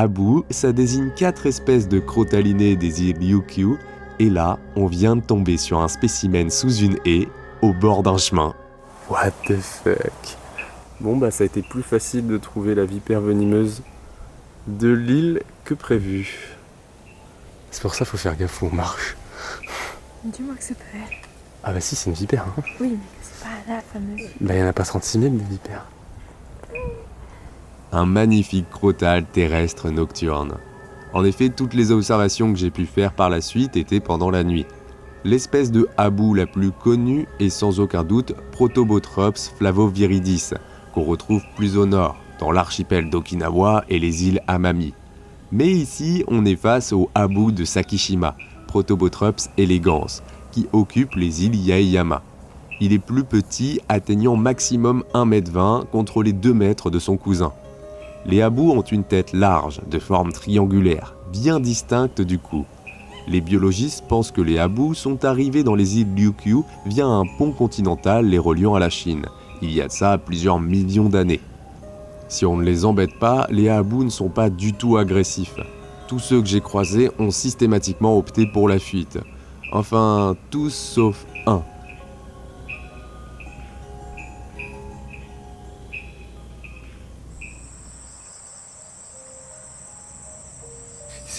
Abu, ça désigne 4 espèces de crotalinés des îles Ryukyu, et là, on vient de tomber sur un spécimen sous une haie, au bord d'un chemin. What the fuck? Bon ça a été plus facile de trouver la vipère venimeuse de l'île que prévu. C'est pour ça qu'il faut faire gaffe où on marche. Dis-moi que c'est pas elle. Ah bah si, c'est une vipère. Hein. Oui, mais que c'est pas la fameuse. Bah y en a pas 36 000 des vipères. Un magnifique crotal terrestre nocturne. En effet, toutes les observations que j'ai pu faire par la suite étaient pendant la nuit. L'espèce de Abu la plus connue est sans aucun doute Protobothrops flavoviridis, qu'on retrouve plus au nord, dans l'archipel d'Okinawa et les îles Amami. Mais ici, on est face au Abu de Sakishima, Protobothrops elegans, qui occupe les îles Yaeyama. Il est plus petit, atteignant maximum 1,20 m contre les 2 mètres de son cousin. Les Abu ont une tête large, de forme triangulaire, bien distincte du cou. Les biologistes pensent que les Abu sont arrivés dans les îles Ryukyu via un pont continental les reliant à la Chine, il y a de ça plusieurs millions d'années. Si on ne les embête pas, les Abu ne sont pas du tout agressifs. Tous ceux que j'ai croisés ont systématiquement opté pour la fuite. Enfin, tous sauf un.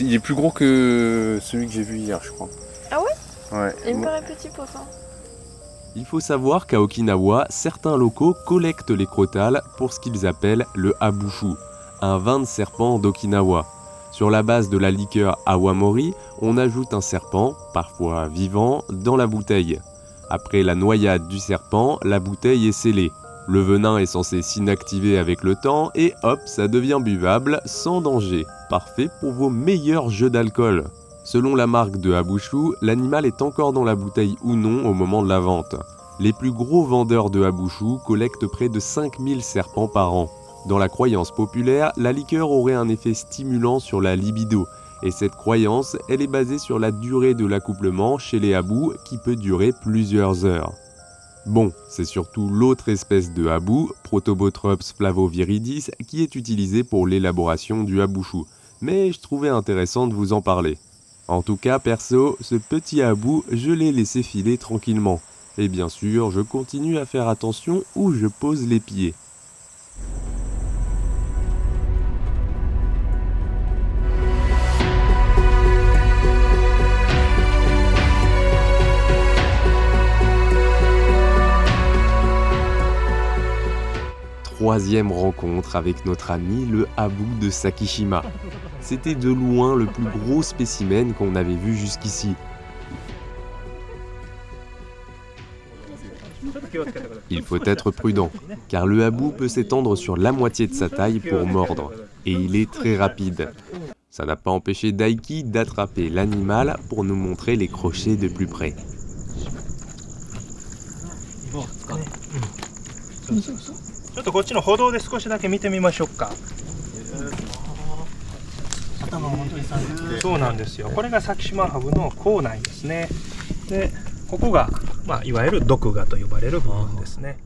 Il est plus gros que celui que j'ai vu hier, je crois. Ah ouais? Ouais. Il me paraît petit pourtant. Il faut savoir qu'à Okinawa, certains locaux collectent les crotales pour ce qu'ils appellent le abushu, un vin de serpent d'Okinawa. Sur la base de la liqueur awamori, on ajoute un serpent, parfois vivant, dans la bouteille. Après la noyade du serpent, la bouteille est scellée. Le venin est censé s'inactiver avec le temps et hop, ça devient buvable sans danger. Parfait pour vos meilleurs jeux d'alcool. Selon la marque de abushu, l'animal est encore dans la bouteille ou non au moment de la vente. Les plus gros vendeurs de abushu collectent près de 5000 serpents par an. Dans la croyance populaire, la liqueur aurait un effet stimulant sur la libido. Et cette croyance, elle est basée sur la durée de l'accouplement chez les Abu qui peut durer plusieurs heures. Bon, c'est surtout l'autre espèce de Abu, Protobothrops flavoviridis, qui est utilisée pour l'élaboration du abushu. Mais je trouvais intéressant de vous en parler. En tout cas, perso, ce petit Abu, je l'ai laissé filer tranquillement. Et bien sûr, je continue à faire attention où je pose les pieds. Troisième rencontre avec notre ami le Abu de Sakishima. C'était de loin le plus gros spécimen qu'on avait vu jusqu'ici. Il faut être prudent, car le Abu peut s'étendre sur la moitié de sa taille pour mordre, et il est très rapide. Ça n'a pas empêché Daiki d'attraper l'animal pour nous montrer les crochets de plus près. ちょっとこっちの歩道で少しだけ見てみましょうか。頭が本当にさんで。そうなんですよ。これがサキシマハブの口内ですね。で、ここがいわゆる毒牙と呼ばれる部分ですね。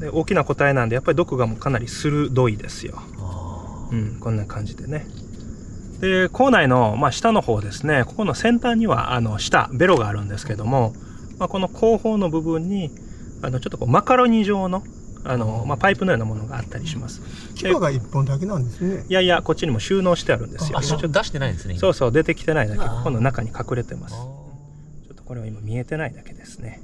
で、大きな個体なんでやっぱり毒牙もかなり鋭いですよ。こんな感じでね。で、口内の下の方ですね。ここの先端には下ベロがあるんですけども。この後方の部分にちょっとこうマカロニ状のパイプのようなものがあったりします。牙が1本だけなんですね。いやいや、こっちにも収納してあるんですよ。ちょっと出してないんですね。そうそう、出てきてないだけ。ここの中に隠れてます。ちょっとこれは今見えてないだけですね。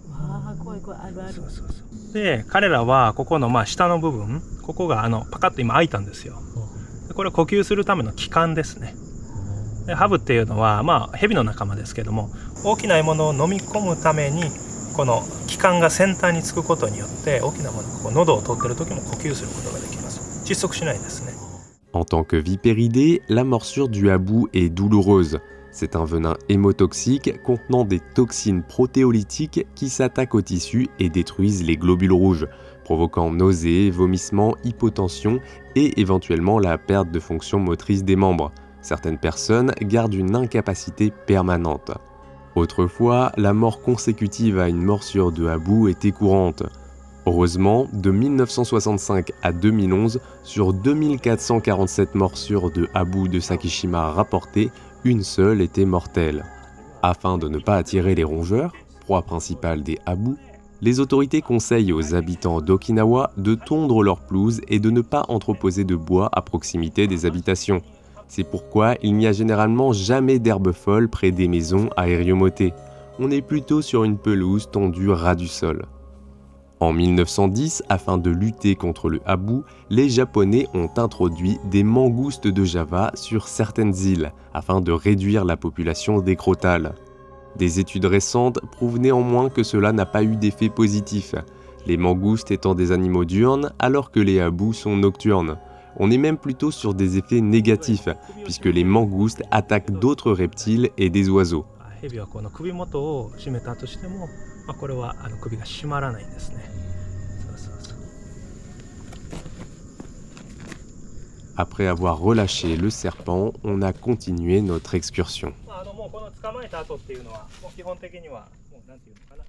怖い怖い、あるある。そうそうそう。で、彼らはここの下の部分、ここがパカッと今開いたんですよ。これ呼吸するための器官ですね。で、ハブっていうのはヘビの仲間ですけども、大きな獲物を飲み込むためにこの器官が先端につくことによって大きなものがこう喉を通っている時も呼吸することができます。窒息しないんですね。En tant que vipéridé, la morsure du Abu est douloureuse. C'est un venin hémotoxique contenant des toxines protéolytiques qui s'attaquent aux tissus et détruisent les globules rouges, provoquant nausées, vomissements, hypotension et éventuellement la perte de fonction motrice des membres. Certaines personnes gardent une incapacité permanente. Autrefois, la mort consécutive à une morsure de Abu était courante. Heureusement, de 1965 à 2011, sur 2447 morsures de habou de Sakishima rapportées, une seule était mortelle. Afin de ne pas attirer les rongeurs, proie principale des habous, les autorités conseillent aux habitants d'Okinawa de tondre leurs pelouses et de ne pas entreposer de bois à proximité des habitations. C'est pourquoi il n'y a généralement jamais d'herbes folles près des maisons à Iriomote. On est plutôt sur une pelouse tondue ras du sol. En 1910, afin de lutter contre le habou, les Japonais ont introduit des mangoustes de Java sur certaines îles afin de réduire la population des crotales. Des études récentes prouvent néanmoins que cela n'a pas eu d'effet positif, les mangoustes étant des animaux diurnes alors que les habous sont nocturnes. On est même plutôt sur des effets négatifs, puisque les mangoustes attaquent d'autres reptiles et des oiseaux. ヘビはこの首元を絞めたとしても、これは首が締まらないんですね。そうそうそう。 Après avoir relâché le serpent, on a continué notre excursion. もうこの捕まえた後っていうのはもう基本的にはもうなんていうのかな。